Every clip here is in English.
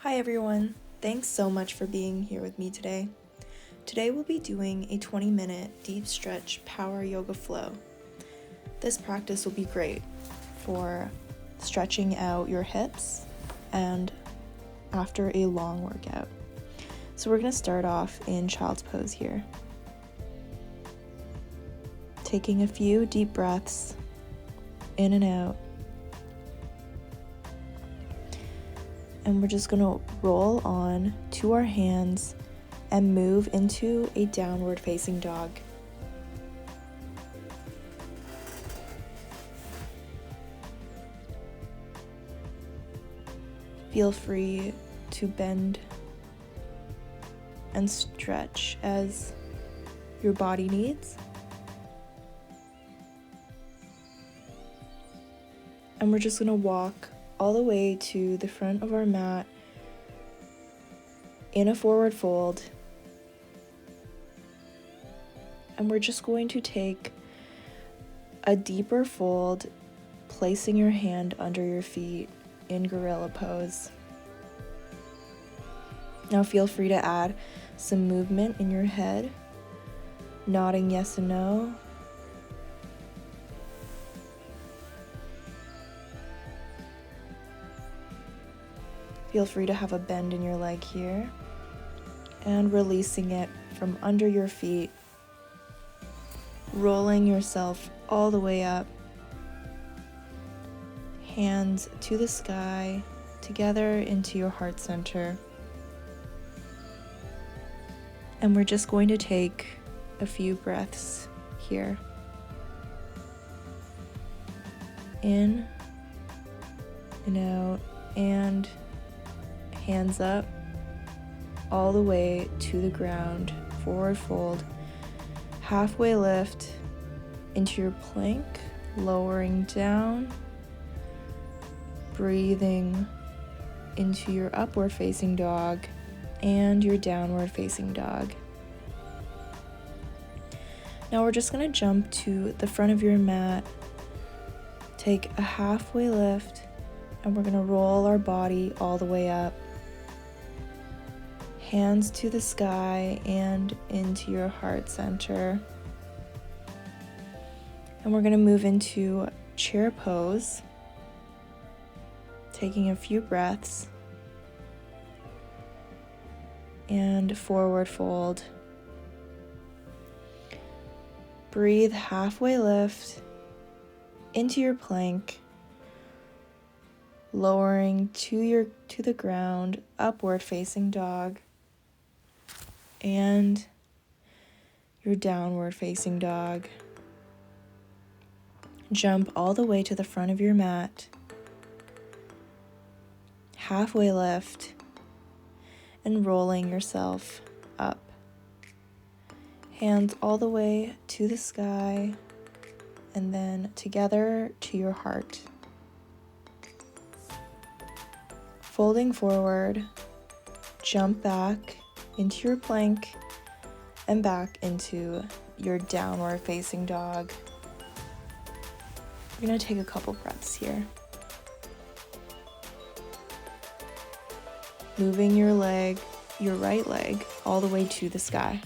Hi everyone, thanks so much for being here with me today. Today we'll be doing a 20-minute deep stretch power yoga flow. This practice will be great for stretching out your hips and after a long workout. So we're going to start off in child's pose here. Taking a few deep breaths in and out. And we're just going to roll on to our hands and move into a downward facing dog. Feel free to bend and stretch as your body needs. And we're just going to walk all the way to the front of our mat in a forward fold. And we're just going to take a deeper fold, placing your hand under your feet in gorilla pose. Now feel free to add some movement in your head, nodding yes and no. Feel free to have a bend in your leg here and releasing it from under your feet, rolling yourself all the way up, hands to the sky, together into your heart center. And we're just going to take a few breaths here. In and out, and hands up all the way to the ground, forward fold, halfway lift into your plank, lowering down, breathing into your upward facing dog and your downward facing dog. Now we're just going to jump to the front of your mat, take a halfway lift, and we're going to roll our body all the way up. Hands to the sky and into your heart center. And we're going to move into chair pose, taking a few breaths, and forward fold. Breathe, halfway lift into your plank, lowering to the ground, upward facing dog, and your downward facing dog. Jump all the way to the front of your mat, halfway lift, and rolling yourself up. Hands all the way to the sky, and then together to your heart. Folding forward, jump back into your plank and back into your downward facing dog. We're going to take a couple breaths here. Moving your right leg, all the way to the sky.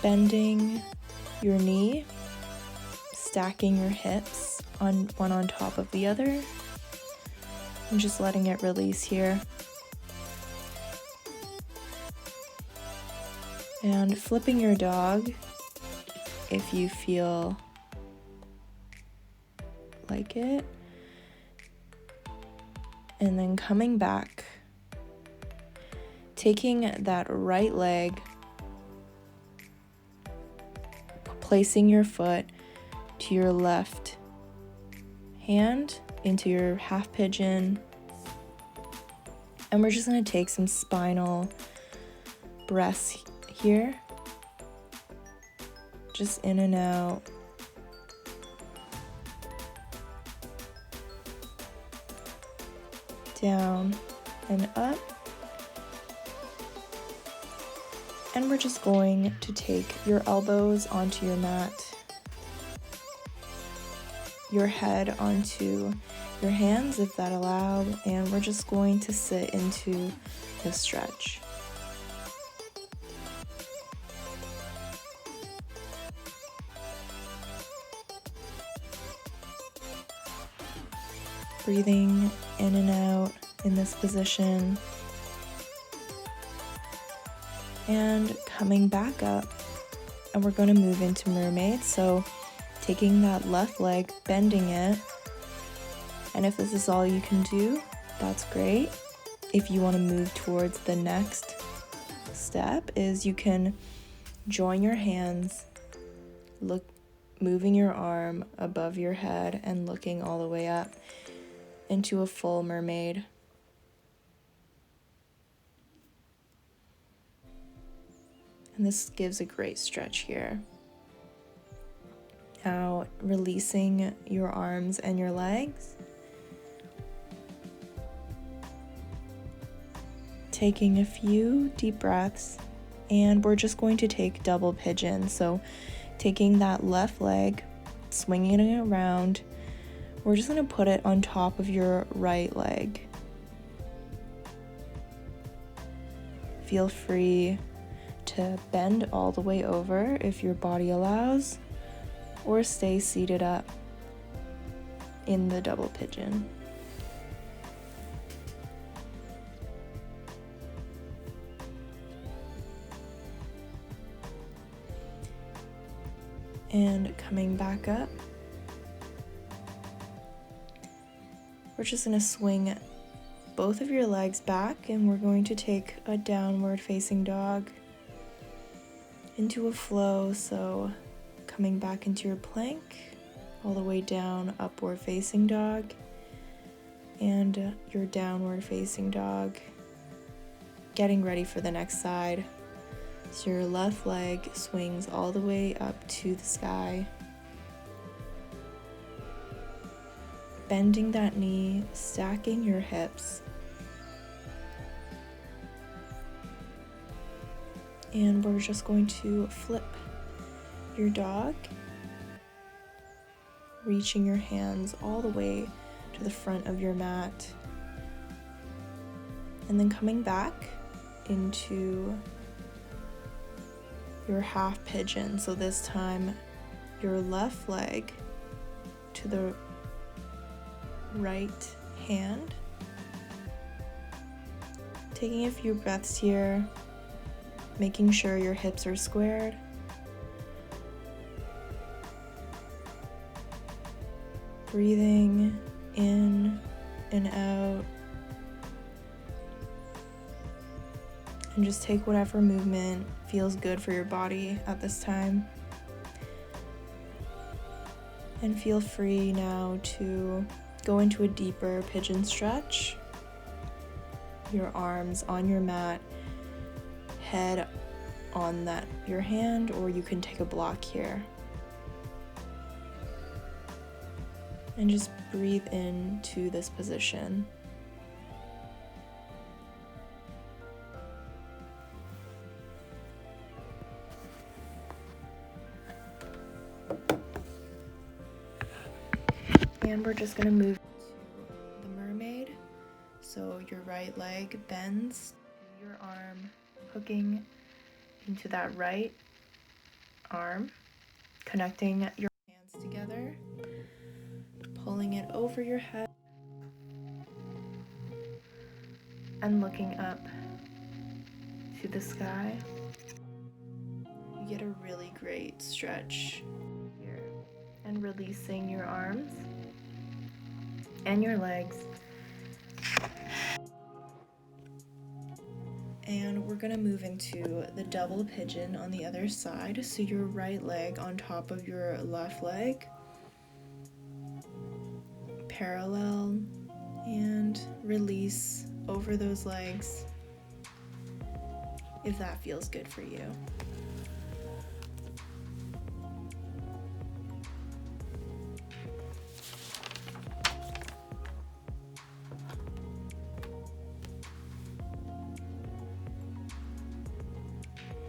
Bending your knee, stacking your hips one on top of the other, and just letting it release here. And flipping your dog if you feel like it. And then coming back, taking that right leg, placing your foot to your left hand into your half pigeon. And we're just going to take some spinal breaths here. Just in and out. Down and up. And we're just going to take your elbows onto your mat. your head onto your hands if that allow, and we're just going to sit into the stretch. Breathing in and out in this position, and coming back up, and we're going to move into mermaid. So taking that left leg, bending it, and if this is all you can do, that's great. If you want to move towards the next step, is you can join your hands, moving your arm above your head and looking all the way up into a full mermaid. And this gives a great stretch here. Now releasing your arms and your legs. Taking a few deep breaths, and we're just going to take double pigeon. So taking that left leg, swinging it around, we're just going to put it on top of your right leg. Feel free to bend all the way over if your body allows, or stay seated up in the double pigeon. And coming back up, we're just going to swing both of your legs back, and we're going to take a downward facing dog into a flow. So coming back into your plank, all the way down, upward facing dog, and your downward facing dog. Getting ready for the next side. So your left leg swings all the way up to the sky. Bending that knee, stacking your hips. And we're just going to flip your dog, reaching your hands all the way to the front of your mat. And then coming back into your half pigeon. So this time your left leg to the right hand. Taking a few breaths here, making sure your hips are squared. Breathing in and out. And just take whatever movement feels good for your body at this time. And feel free now to go into a deeper pigeon stretch. Your arms on your mat, head on your hand, or you can take a block here. And just breathe into this position. And we're just going to move to the mermaid. So your right leg bends, your arm hooking into that right arm, connecting your hands together, pulling it over your head, and looking up to the sky. You get a really great stretch here. And releasing your arms and your legs. And we're gonna move into the double pigeon on the other side. So your right leg on top of your left leg, parallel, and release over those legs if that feels good for you.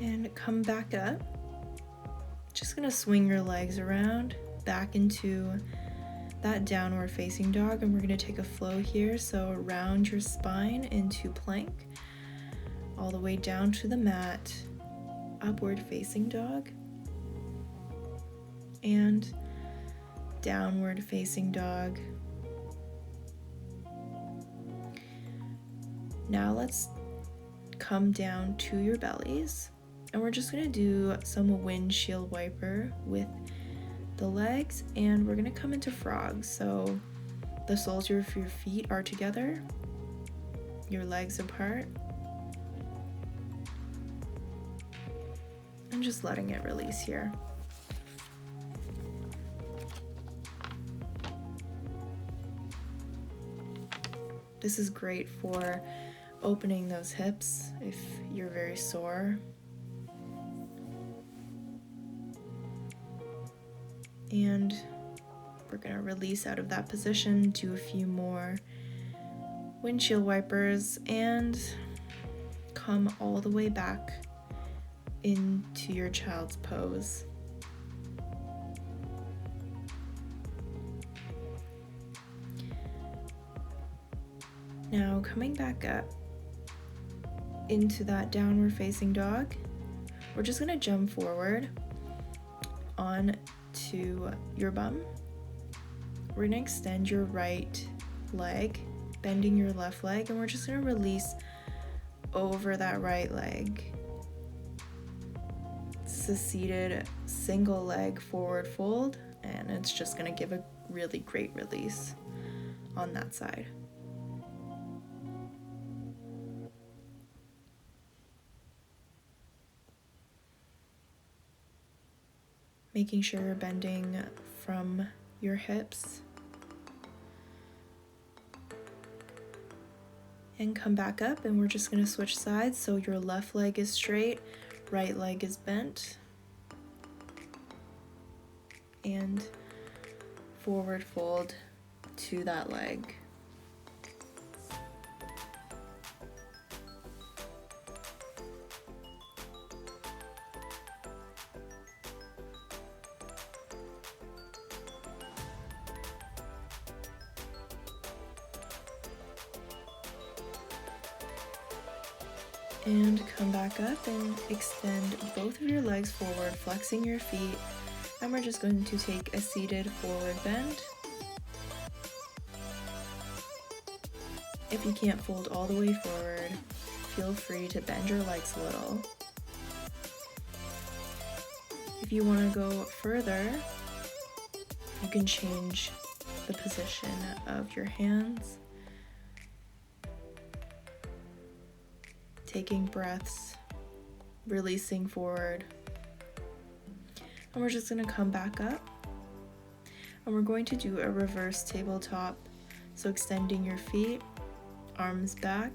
And come back up. Just gonna swing your legs around back into that downward facing dog, and we're going to take a flow here. So round your spine into plank, all the way down to the mat, upward facing dog, and downward facing dog. Now let's come down to your bellies, and we're just going to do some windshield wiper with the legs, and we're going to come into frog. So the soles of your feet are together, your legs apart, and just letting it release here. This is great for opening those hips if you're very sore. And we're going to release out of that position, do a few more windshield wipers, and come all the way back into your child's pose. Now coming back up into that downward facing dog, we're just going to jump forward on to your bum. We're going to extend your right leg, bending your left leg, and we're just going to release over that right leg. It's a seated single leg forward fold, and it's just going to give a really great release on that side. Making sure you're bending from your hips. And come back up, and we're just going to switch sides. So your left leg is straight, right leg is bent. And forward fold to that leg. And come back up and extend both of your legs forward, flexing your feet. And we're just going to take a seated forward bend. If you can't fold all the way forward, feel free to bend your legs a little. If you want to go further, you can change the position of your hands. Taking breaths, releasing forward. And we're just going to come back up. And we're going to do a reverse tabletop. So extending your feet, arms back,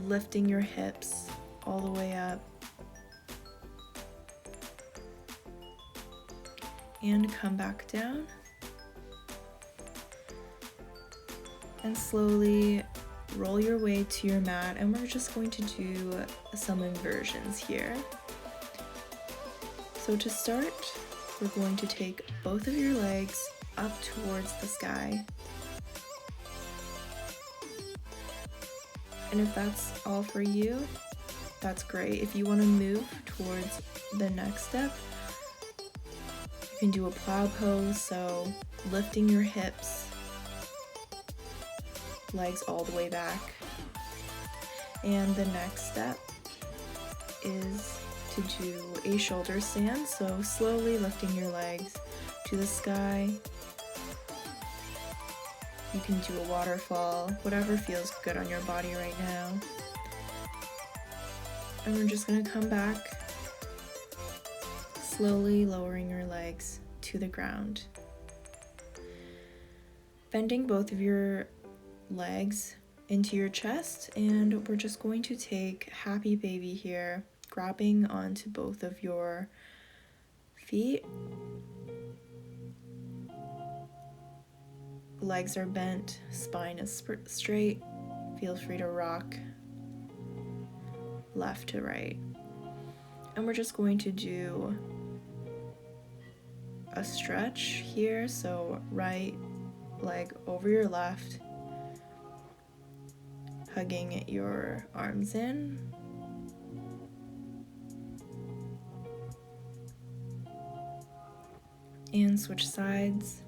lifting your hips all the way up. And come back down. And slowly roll your way to your mat, and we're just going to do some inversions here. So to start, we're going to take both of your legs up towards the sky. And if that's all for you, that's great. If you want to move towards the next step, you can do a plow pose, so lifting your hips, legs all the way back. And the next step is to do a shoulder stand, so slowly lifting your legs to the sky. You can do a waterfall, whatever feels good on your body right now. And we're just going to come back, slowly lowering your legs to the ground. Bending both of your legs into your chest, and we're just going to take happy baby here, grabbing onto both of your feet. Legs are bent, spine is straight. Feel free to rock left to right. And we're just going to do a stretch here. So right leg over your left, hugging your arms in. And switch sides.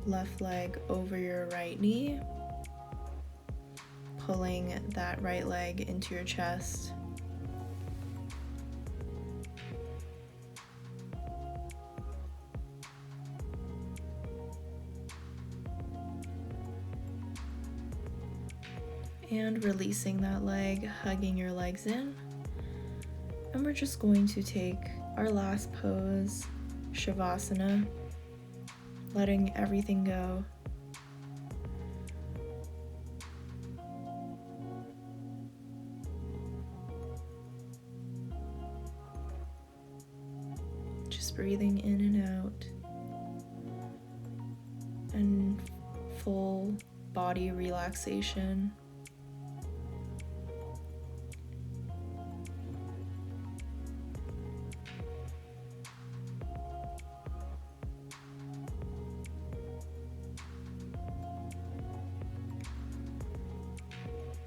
Left leg over your right knee, pulling that right leg into your chest. And releasing that leg, hugging your legs in. And we're just going to take our last pose, Shavasana, letting everything go. Just breathing in and out. And full body relaxation.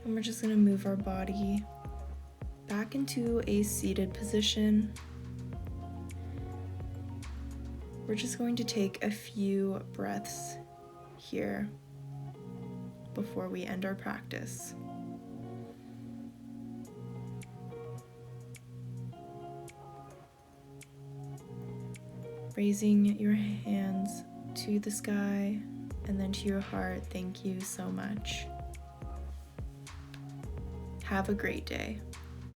And we're just going to move our body back into a seated position. We're just going to take a few breaths here before we end our practice. Raising your hands to the sky and then to your heart, thank you so much. Have a great day.